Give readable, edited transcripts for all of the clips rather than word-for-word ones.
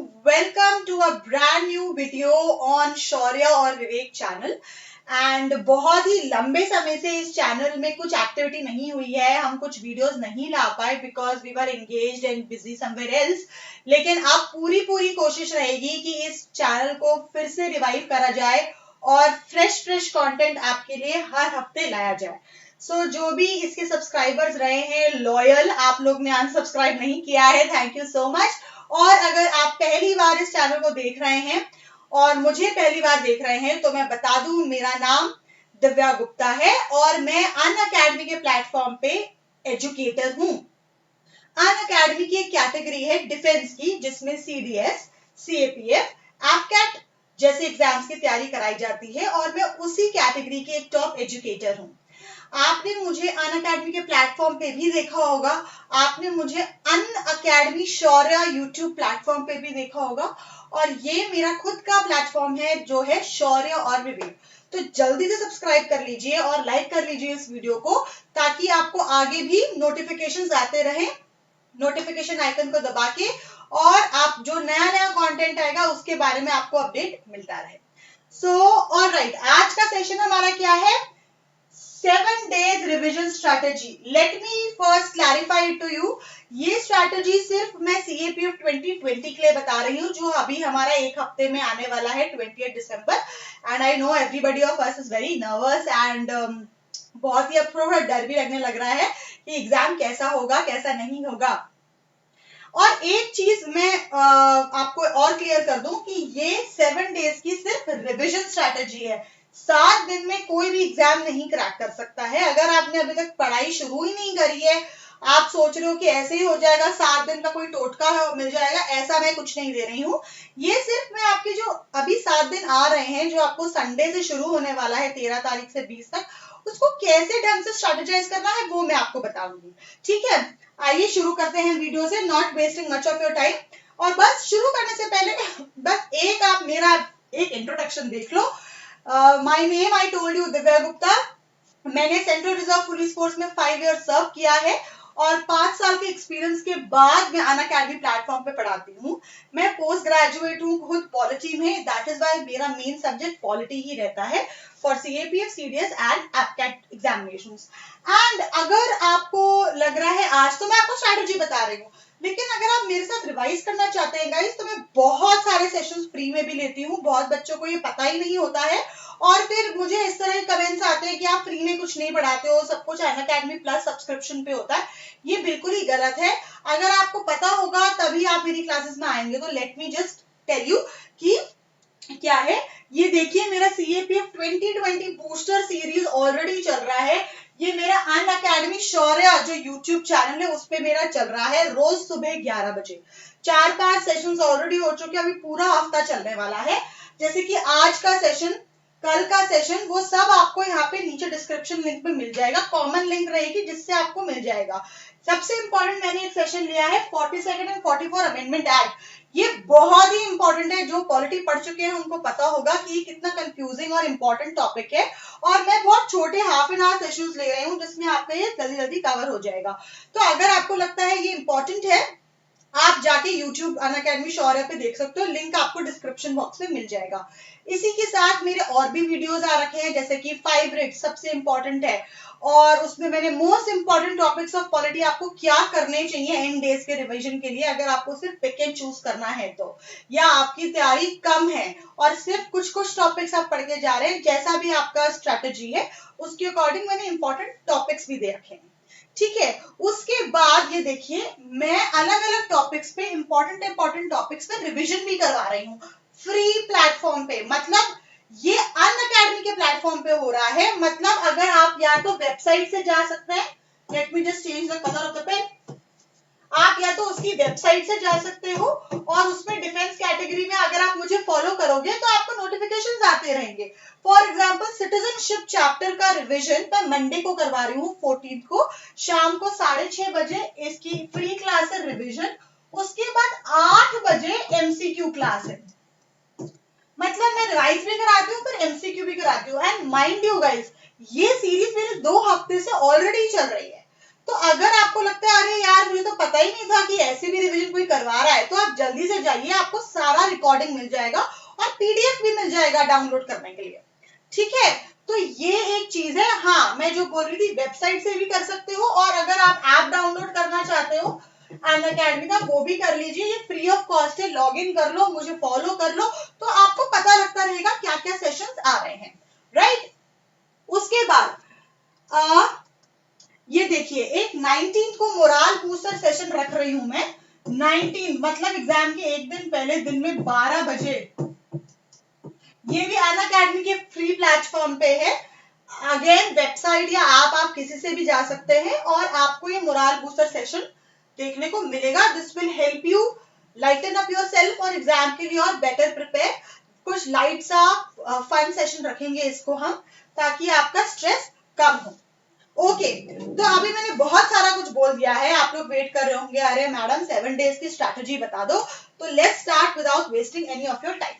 Welcome to a brand new video on शौर्य और विवेक channel. And बहुत ही लंबे समय से इस चैनल में कुछ एक्टिविटी नहीं हुई है, हम कुछ वीडियोस नहीं ला पाए because we were engaged and busy somewhere else. लेकिन अब पूरी कोशिश रहेगी कि इस चैनल को फिर से रिवाइव करा जाए और फ्रेश कंटेंट आपके लिए हर हफ्ते लाया जाए। जो भी इसके सब्सक्राइबर्स रहे हैं लॉयल, आप लोग ने अनसब्सक्राइब नहीं किया है, थैंक यू सो मच। और अगर आप पहली बार इस चैनल को देख रहे हैं और मुझे पहली बार देख रहे हैं तो मैं बता दूं, मेरा नाम दिव्या गुप्ता है और मैं अनअकैडमी के प्लेटफॉर्म पे एजुकेटर हूं। अनअकैडमी की एक कैटेगरी है डिफेंस की, जिसमें सीडीएस, सीएपीएफ, एपकैट जैसे एग्जाम्स की तैयारी कराई जाती है और मैं उसी कैटेगरी की एक टॉप एजुकेटर हूं। आपने मुझे अनअकैडमी के प्लेटफॉर्म पे भी देखा होगा, आपने मुझे अनअकैडमी शौर्य यूट्यूब प्लेटफॉर्म पे भी देखा होगा और ये मेरा खुद का प्लेटफॉर्म है जो है शौर्य और विवेक। तो जल्दी से सब्सक्राइब कर लीजिए और लाइक कर लीजिए इस वीडियो को, ताकि आपको आगे भी नोटिफिकेशंस आते रहें। नोटिफिकेशन आइकन को दबा के और आप जो नया कंटेंट आएगा उसके बारे में आपको अपडेट मिलता रहे। ऑलराइट, आज का सेशन हमारा क्या है? 7 days revision strategy. Let me first clarify it to you. ये स्ट्रैटेजी सिर्फ मैं सीएपीएफ 2020 के लिए बता रही हूँ, जो अभी हमारा एक हफ्ते में आने वाला है 20 दिसंबर। And I know everybody of us is very nervous and बहुत ही अब थोड़ा डर भी लगने लग रहा है कि एग्जाम कैसा होगा कैसा नहीं होगा। और एक चीज मैं आपको और क्लियर कर दूं कि ये 7 days की सिर्फ रिविजन स्ट्रैटेजी है। 7 दिन में कोई भी एग्जाम नहीं क्रैक कर सकता है। अगर आपने अभी तक पढ़ाई शुरू ही नहीं करी है, आप सोच रहे हो कि ऐसे ही हो जाएगा, 7 दिन का कोई टोटका मिल जाएगा, ऐसा मैं कुछ नहीं दे रही हूँ। ये सिर्फ मैं आपके जो अभी 7 दिन आ रहे हैं, जो आपको संडे से शुरू होने वाला है 13 तारीख से 20 तक, उसको कैसे ढंग से स्ट्रेटेजाइज करना है वो मैं आपको बताऊंगी। ठीक है, आइए शुरू करते हैं वीडियो से, not wasting much of your time. और बस शुरू करने से पहले बस एक आप मेरा एक इंट्रोडक्शन देख लो। My name I told you, Divya Gupta. मैंने सेंट्रल रिजर्व पुलिस फोर्स में 5 ईयर सर्व किया है और 5 साल के एक्सपीरियंस के बाद मैं अनअकैडमी प्लेटफॉर्म पे पढ़ाती हूँ। मैं पोस्ट ग्रेजुएट हूँ खुद पॉलिटी में, दैट इज वाई मेरा मेन सब्जेक्ट पॉलिटी ही रहता है for CAPF, CDS and AFCAT examinations. And अगर आपको लग रहा है, आज तो मैं आपको स्ट्रैटेजी बता रही हूँ, लेकिन अगर आप मेरे साथ रिवाइज करना चाहते हैं गाइस, तो मैं बहुत सारे सेशंस फ्री में भी लेती हूँ। बहुत बच्चों को ये पता ही नहीं होता है और फिर मुझे इस तरह के कमेंट्स आते हैं कि आप फ्री में कुछ नहीं पढ़ाते हो, सब कुछ अनअकैडमी प्लस सब्सक्रिप्शन पे होता है। ये बिल्कुल ही गलत है। अगर आपको पता होगा तभी आप मेरी क्लासेस में आएंगे। तो let me just tell you कि क्या है। ये देखिए, मेरा सीएपीएफ 2020 बूस्टर सीरीज ऑलरेडी चल रहा है। ये मेरा अनअकैडमी शौर्य जो यूट्यूब चैनल है उस पे मेरा चल रहा है रोज सुबह 11 बजे। 4-5 सेशंस ऑलरेडी हो चुके हैं, अभी पूरा हफ्ता चलने वाला है। जैसे कि आज का सेशन, कल का सेशन, वो सब आपको यहाँ पे नीचे डिस्क्रिप्शन लिंक पे मिल जाएगा। कॉमन लिंक रहेगी जिससे आपको मिल जाएगा। सबसे इंपॉर्टेंट, मैंने एक सेशन लिया है 42nd एंड 44 अमेंडमेंट एक्ट। ये बहुत ही इंपॉर्टेंट है। जो पॉलिटी पढ़ चुके हैं उनको पता होगा कि ये कितना कंफ्यूजिंग और इंपॉर्टेंट टॉपिक है। और मैं बहुत छोटे हाफ एन आवर सेशंस ले रही हूँ जिसमें आपका ये जल्दी कवर हो जाएगा। तो अगर आपको लगता है ये इंपॉर्टेंट है, आप जाके YouTube अनअकैडमी शौर्य पे देख सकते हो, लिंक आपको डिस्क्रिप्शन बॉक्स में मिल जाएगा। इसी के साथ मेरे और भी वीडियोस आ रखे हैं, जैसे कि 5 रिट्स सबसे इंपॉर्टेंट है और उसमें मैंने most important topics of polity आपको क्या करने चाहिए इन डेज के रिवीजन के लिए, अगर आपको सिर्फ पिक एंड चूज करना है तो, या आपकी तैयारी कम है और सिर्फ कुछ टॉपिक्स आप पढ़ के जा रहे हैं, जैसा भी आपका स्ट्रेटेजी है उसके अकॉर्डिंग मैंने इंपॉर्टेंट टॉपिक्स भी दे रखे हैं। ठीक है, उसके बाद ये देखिए, मैं अलग अलग टॉपिक्स पे इंपॉर्टेंट टॉपिक्स पे रिवीजन भी करवा रही हूँ फ्री प्लेटफॉर्म पे। मतलब ये अनअकैडमी के प्लेटफॉर्म पे हो रहा है। मतलब अगर आप या तो वेबसाइट से जा सकते हैं, let me just change the colour of the pen, आप या तो उसकी वेबसाइट से जा सकते हो और उसमें डिफेंस कैटेगरी में अगर आप मुझे फॉलो करोगे तो आपको नोटिफिकेशंस आते रहेंगे। फॉर एग्जांपल, सिटीजनशिप चैप्टर का रिवीजन मैं मंडे को करवा रही हूँ 14 को शाम को 6:30 बजे इसकी फ्री क्लास है रिवीजन। उसके बाद 8 बजे एमसीक्यू क्लास है। मतलब मैं रिवाइज भी कराती हूँ फिर एमसीक्यू भी कराती हूँ। एंड माइंड यू गाइस, ये सीरीज मेरे 2 हफ्ते से ऑलरेडी चल रही है। तो अगर आपको लगता है अरे यार मुझे तो पता ही नहीं था कि ऐसे भी रिवीजन कोई करवा रहा है, तो आप जल्दी से जाइए, आपको सारा रिकॉर्डिंग मिल जाएगा और पीडीएफ भी मिल जाएगा डाउनलोड करने के लिए। ठीक है, तो ये एक चीज है। हाँ, मैं जो बोल रही थी वेबसाइट से भी कर सकते हो, और अगर आप ऐप डाउनलोड करना चाहते हो अनअकैडमी का, वो भी कर लीजिए। ये फ्री ऑफ कॉस्ट है, लॉग इन कर लो, मुझे फॉलो कर लो, तो आपको पता लगता रहेगा क्या क्या सेशंस आ रहे हैं। राइट, उसके बाद ये देखिए, एक 19 को मोराल बूस्टर सेशन रख रही हूं मैं। 19 मतलब एग्जाम के एक दिन पहले दिन में 12 बजे। ये भी अनअकैडमी के फ्री प्लेटफॉर्म पे है। अगेन वेबसाइट या आप किसी से भी जा सकते हैं, और आपको ये मोराल बूस्टर सेशन देखने को मिलेगा। This will help you lighten up your self और एग्जाम के लिए और बेटर प्रिपेयर। कुछ लाइट सा फन सेशन रखेंगे इसको हम, ताकि आपका स्ट्रेस कम हो। ओके, तो अभी मैंने बहुत सारा कुछ बोल दिया है। आप लोग वेट कर रहे होंगे, अरे मैडम 7 डेज की स्ट्रैटेजी बता दो। तो let's start without wasting any of your time.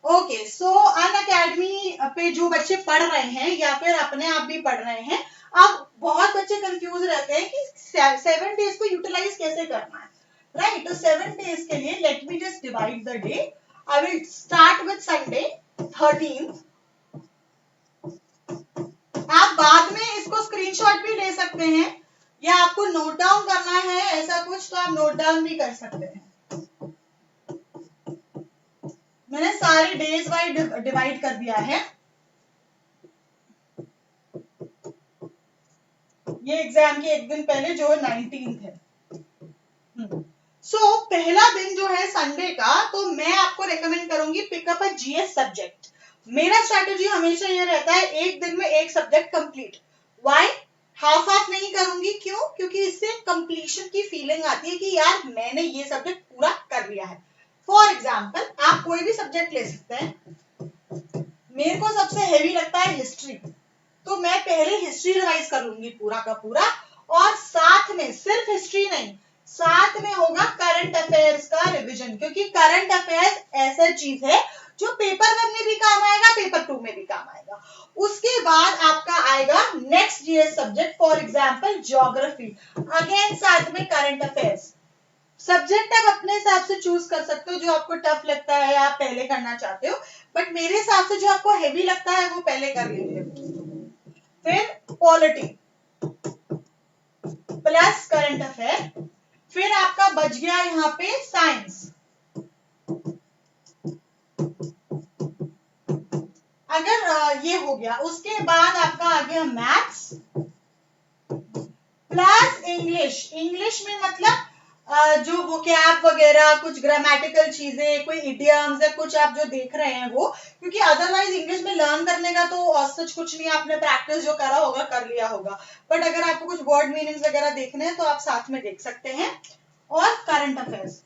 Okay, so Unacademy पे जो बच्चे पढ़ रहे हैं या फिर अपने आप भी पढ़ रहे हैं, अब बहुत बच्चे कंफ्यूज रहते हैं कि 7 डेज को यूटिलाइज कैसे करना है। राइट, तो 7 डेज के लिए late me just divide the day. I will start with Sunday 13। आप बाद में इसको स्क्रीनशॉट भी ले सकते हैं, या आपको नोट डाउन करना है ऐसा कुछ, तो आप नोट डाउन भी कर सकते हैं। मैंने सारे डेज वाइज डिवाइड कर दिया है। ये एग्जाम के एक दिन पहले जो 19 है। सो पहला दिन जो है संडे का, तो मैं आपको रेकमेंड करूंगी पिकअप अ जीएस सब्जेक्ट। मेरा स्ट्रैटेजी हमेशा ये रहता है एक दिन में एक subject complete. Why? Half half नहीं करूंगी, क्यों? क्योंकि इससे कंप्लीशन की फीलिंग आती है कि यार मैंने ये सब्जेक्ट पूरा कर लिया है। फॉर एग्जाम्पल, आप कोई भी सब्जेक्ट ले सकते हैं। मेरे को सबसे हेवी लगता है हिस्ट्री, तो मैं पहले हिस्ट्री रिवाइज कर लूंगी पूरा का पूरा, और साथ में सिर्फ हिस्ट्री नहीं, साथ में होगा करंट अफेयर्स का रिवीजन, क्योंकि करंट अफेयर्स ऐसा चीज है जो पेपर 1 में भी काम आएगा, पेपर 2 में भी काम आएगा। उसके बाद आपका आएगा next GS subject, for example geography, again साथ में करंट अफेयर्स। सब्जेक्ट आप अपने हिसाब से चूज कर सकते हो, जो आपको टफ लगता है या आप पहले करना चाहते हो, बट मेरे हिसाब से जो आपको हेवी लगता है वो पहले कर लीजिए। फिर पॉलिटी प्लस करंट अफेयर, फिर आपका बच गया यहाँ पे साइंस। अगर ये हो गया, उसके बाद आपका आ गया मैथ्स प्लस इंग्लिश। इंग्लिश में मतलब जो वोकैब वगैरह, कुछ ग्रामेटिकल चीजें, कोई इडियम्स या कुछ आप जो देख रहे हैं वो, क्योंकि अदरवाइज इंग्लिश में लर्न करने का तो सच कुछ नहीं, आपने प्रैक्टिस जो करा होगा कर लिया होगा, बट अगर आपको कुछ वर्ड मीनिंग्स वगैरह देखने हैं तो आप साथ में देख सकते हैं। और current affairs.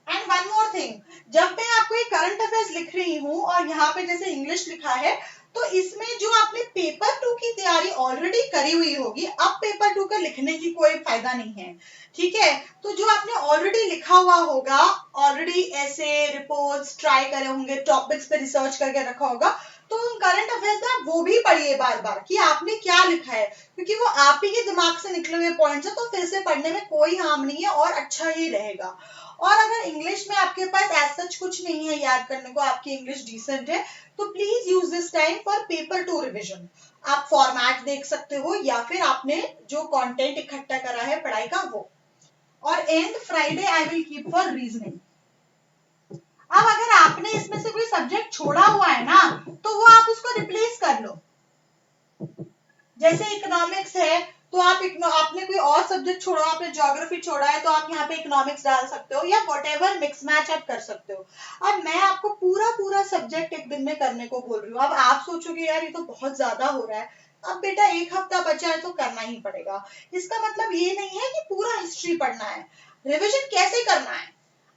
And one more thing, जब मैं आपको ये करंट अफेयर्स लिख रही हूँ और यहाँ पे जैसे इंग्लिश लिखा है, तो इसमें जो आपने पेपर 2 की तैयारी ऑलरेडी करी हुई होगी, अब पेपर 2 का लिखने की कोई फायदा नहीं है। ठीक है, तो जो आपने ऑलरेडी लिखा हुआ होगा, ऑलरेडी ऐसे रिपोर्ट्स ट्राई करे होंगे, टॉपिक्स पे रिसर्च करके रखा होगा, तो उन करंट अफेयर्स ना वो भी पढ़िए बार बार कि आपने क्या लिखा है, क्योंकि वो आप ही के दिमाग से निकले हुए पॉइंट्स है, तो फिर से पढ़ने में कोई हार्म नहीं है और अच्छा ही रहेगा। और अगर इंग्लिश में आपके पास एज सच कुछ नहीं है याद करने को, आपकी इंग्लिश डिसेंट है, तो please use this time for paper 2 revision. आप फॉर्मेट देख सकते हो, या फिर आपने जो कंटेंट इकट्ठा करा है पढ़ाई का वो। और and Friday I will keep for reasoning. अब अगर आपने इसमें से कोई सब्जेक्ट छोड़ा हुआ है ना, तो वो आप उसको रिप्लेस कर लो। जैसे इकोनॉमिक्स है, तो आपने कोई और सब्जेक्ट छोड़ा, आपने ज्योग्राफी छोड़ा है, तो आप यहाँ पे इकोनॉमिक्स डाल सकते हो, या व्हाटएवर मिक्स मैच आप कर सकते हो। अब मैं आपको पूरा पूरा सब्जेक्ट एक दिन में करने को बोल रही हूँ। अब आप सोचोगे यार ये तो बहुत ज्यादा हो रहा है, अब बेटा एक हफ्ता बचा है तो करना ही पड़ेगा। इसका मतलब ये नहीं है कि पूरा हिस्ट्री पढ़ना है। रिविजन कैसे करना है?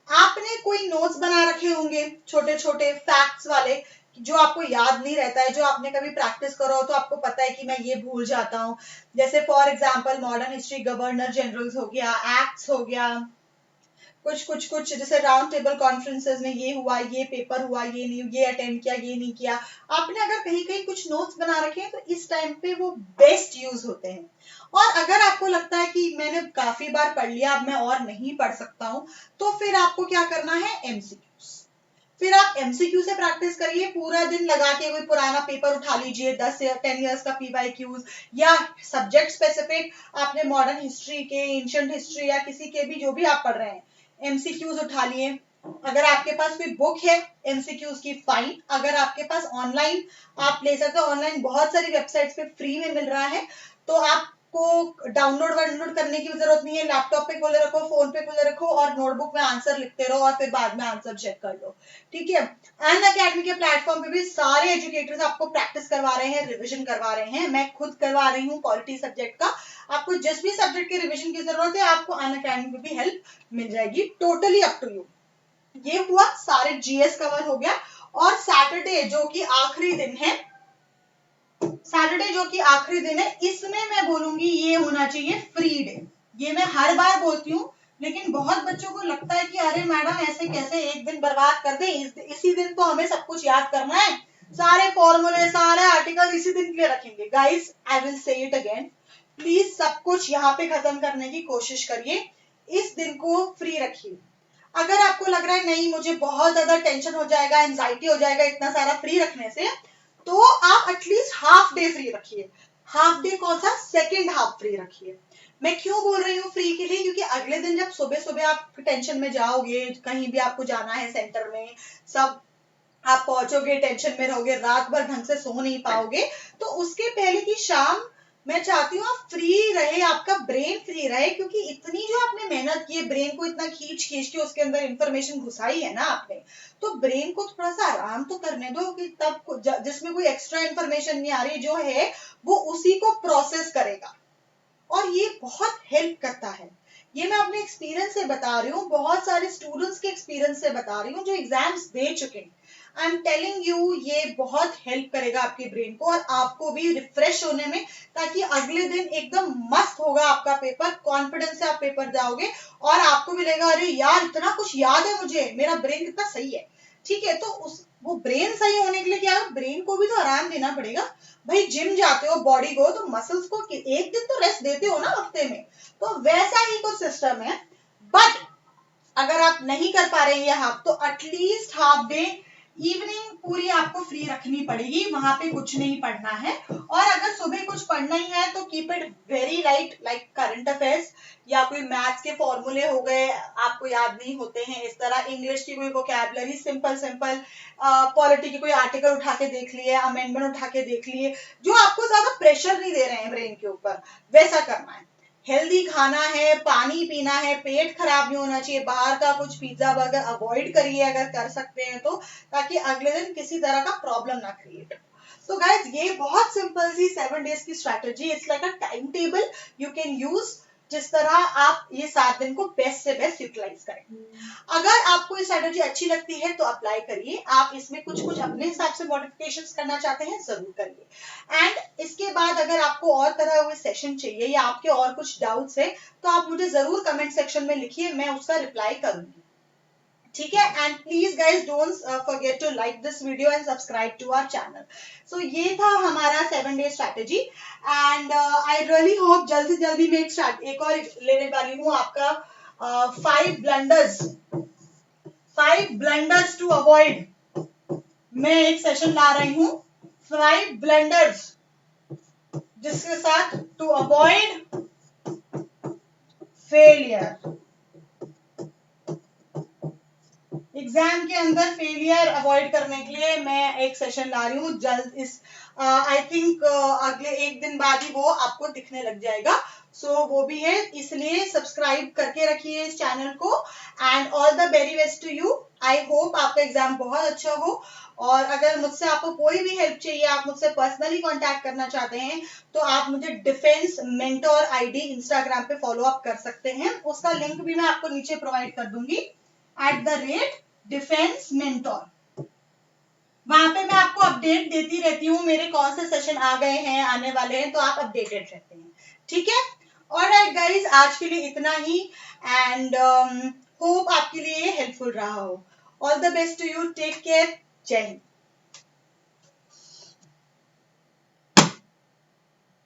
आपने कोई नोट्स बना रखे होंगे छोटे छोटे फैक्ट्स वाले, जो आपको याद नहीं रहता है, जो आपने कभी प्रैक्टिस करो तो आपको पता है कि मैं ये भूल जाता हूँ। जैसे for example modern history, governor generals हो गया, एक्ट्स हो गया, कुछ जैसे राउंड टेबल कॉन्फ्रेंसेस में ये हुआ, ये पेपर हुआ, ये नहीं, ये अटेंड किया, ये नहीं किया, आपने अगर कहीं कहीं कुछ नोट्स बना रखे हैं तो इस टाइम पे वो बेस्ट यूज होते हैं। और अगर आपको लगता है कि मैंने काफी बार पढ़ लिया, अब मैं और नहीं पढ़ सकता हूँ, तो फिर आपको क्या करना है, एमसीक्यूज। फिर आप एमसीक्यू से प्रैक्टिस करिए, पूरा दिन लगा के कोई पुराना पेपर उठा लीजिए, 10 या 10 इयर्स का पीवाईक्यूज, या सब्जेक्ट स्पेसिफिक आपने मॉडर्न हिस्ट्री के, एंशिएंट हिस्ट्री या किसी के भी जो भी आप पढ़ रहे हैं, एमसीक्यूज उठा लिए। अगर आपके पास कोई बुक है एमसीक्यूज की, फाइन। अगर आपके पास ऑनलाइन आप ले सकते हो, ऑनलाइन बहुत सारी वेबसाइट्स पे फ्री में मिल रहा है, तो आपको डाउनलोड करने की जरूरत नहीं है, लैपटॉप पे खोले रखो, फोन पे खोले रखो और नोटबुक में आंसर लिखते रहो और फिर बाद में आंसर चेक कर लो। ठीक है, अनअकैडमी के प्लेटफॉर्म पे भी सारे एजुकेटर्स आपको प्रैक्टिस करवा रहे हैं, रिविजन करवा रहे हैं। मैं खुद करवा रही हूँ पॉलिटी सब्जेक्ट का। आपको जिस भी सब्जेक्ट के रिविजन की जरूरत है, आपको अनअकैडमी पे भी हेल्प मिल जाएगी, टोटली अप टू यू। ये हुआ, सारे जीएस कवर हो गया। और सैटरडे जो कि आखिरी दिन है, इसमें मैं बोलूंगी ये होना चाहिए फ्री डे। ये मैं हर बार बोलती हूँ, लेकिन बहुत बच्चों को लगता है कि अरे मैडम ऐसे कैसे एक दिन बर्बाद कर दे, इसी दिन तो हमें सब कुछ याद करना है, सारे फॉर्मूले, सारे आर्टिकल इसी दिन के लिए रखेंगे। Guys, I will say it again, please सब कुछ यहाँ पे खत्म करने की कोशिश करिए, इस दिन को फ्री रखिए। अगर आपको लग रहा है नहीं मुझे बहुत ज्यादा टेंशन हो जाएगा, एंजाइटी हो जाएगा इतना सारा फ्री रखने से, तो आप एटलीस्ट हाफ डे फ्री रखिए। हाफ डे कौन सा, सेकेंड हाफ फ्री रखिए। मैं क्यों बोल रही हूँ फ्री के लिए, क्योंकि अगले दिन जब सुबह सुबह आप टेंशन में जाओगे, कहीं भी आपको जाना है सेंटर में, सब आप पहुंचोगे, टेंशन में रहोगे, रात भर ढंग से सो नहीं पाओगे, तो उसके पहले की शाम मैं चाहती हूँ आप फ्री रहे, आपका ब्रेन फ्री रहे, क्योंकि इतनी जो आपने मेहनत की है, ब्रेन को इतना खींच खींच के उसके अंदर इंफॉर्मेशन घुसाई है ना आपने, तो ब्रेन को थोड़ा सा आराम तो करने दो, कि तब जिसमें कोई एक्स्ट्रा इंफॉर्मेशन नहीं आ रही, जो है वो उसी को प्रोसेस करेगा। और ये बहुत हेल्प करता है। ये मैं अपने एक्सपीरियंस से बता रही हूँ, बहुत सारे स्टूडेंट्स के एक्सपीरियंस से बता रही हूँ जो एग्जाम्स दे चुके हैं। आई एम टेलिंग यू, ये बहुत हेल्प करेगा आपके ब्रेन को और आपको भी रिफ्रेश होने में, ताकि अगले दिन एकदम मस्त होगा आपका पेपर, कॉन्फिडेंस से आप पेपर जाओगे और आपको भी लगेगा अरे यार इतना कुछ याद है मुझे, मेरा ब्रेन कितना सही है। ठीक है, तो वो ब्रेन सही होने के लिए क्या है, ब्रेन को भी तो आराम देना पड़ेगा। भाई जिम जाते हो, बॉडी को तो मसल्स को एक दिन तो रेस्ट देते हो ना हफ्ते में, तो वैसा ही कुछ सिस्टम है। बट अगर आप नहीं कर पा रहे हैं ये हाफ, तो एटलीस्ट हाफ डे इवनिंग पूरी आपको फ्री रखनी पड़ेगी, वहां पे कुछ नहीं पढ़ना है। और अगर सुबह कुछ पढ़ना ही है तो keep it very light, like current affairs या कोई मैथ्स के फॉर्मूले हो गए, आपको याद नहीं होते हैं इस तरह, इंग्लिश की कोई वोकैबुलरी सिंपल सिंपल, पॉलिटी की कोई आर्टिकल उठा के देख लिए, अमेंडमेंट उठा के देख लिए, जो आपको ज्यादा प्रेशर नहीं दे रहे हैं ब्रेन के ऊपर, वैसा करना है। हेल्दी खाना है, पानी पीना है, पेट खराब नहीं होना चाहिए, बाहर का कुछ पिज्जा बर्गर अवॉइड करिए अगर कर सकते हैं तो, ताकि अगले दिन किसी तरह का प्रॉब्लम ना क्रिएट। तो गाइज ये बहुत सिंपल सी 7 डेज की strategy, it's like a time table you can use, जिस तरह आप ये 7 दिन को बेस्ट से बेस्ट यूटिलाइज करें। अगर आपको ये स्ट्रैटेजी अच्छी लगती है तो अप्लाई करिए, आप इसमें कुछ कुछ अपने हिसाब से मॉडिफिकेशंस करना चाहते हैं जरूर करिए। एंड इसके बाद अगर आपको और तरह हुए सेशन चाहिए या आपके और कुछ डाउट्स है, तो आप मुझे जरूर कमेंट सेक्शन में लिखिए, मैं उसका रिप्लाई करूंगी। ठीक है, and please guys don't forget to like this video and subscribe to our channel. So ये था हमारा 7 day strategy, and I really hope जल्द से जल्दी मैं एक और लेने वाली हूँ आपका 5 blunders टू अवॉइड। मैं एक सेशन ला रही हूँ 5 blunders जिसके साथ टू अवॉइड फेलियर, एग्जाम के अंदर फेलियर अवॉइड करने के लिए मैं एक सेशन ला रही हूँ जल्द। इस आई थिंक अगले एक दिन बाद ही वो आपको दिखने लग जाएगा। सो वो भी है, इसलिए सब्सक्राइब करके रखिए इस चैनल को, and all the very best to you. I hope आपका एग्जाम बहुत अच्छा हो, और अगर मुझसे आपको कोई भी हेल्प चाहिए, आप मुझसे पर्सनली कांटेक्ट करना चाहते हैं, तो आप मुझे डिफेंस मेंटोर आईडी इंस्टाग्राम पे फॉलो अप कर सकते हैं, उसका लिंक भी मैं आपको नीचे प्रोवाइड कर दूंगी, @डिफेंस मेंटोर। वहां पे मैं आपको अपडेट देती रहती हूँ, मेरे कौन से सेशन आ गए हैं, आने वाले हैं, तो आप अपडेटेड रहते हैं। ठीक है, ऑलराइट गाइज, आज के लिए इतना ही, एंड होप आपके लिए ये हेल्पफुल रहा हो। All the best to you, take care, Jai Hind.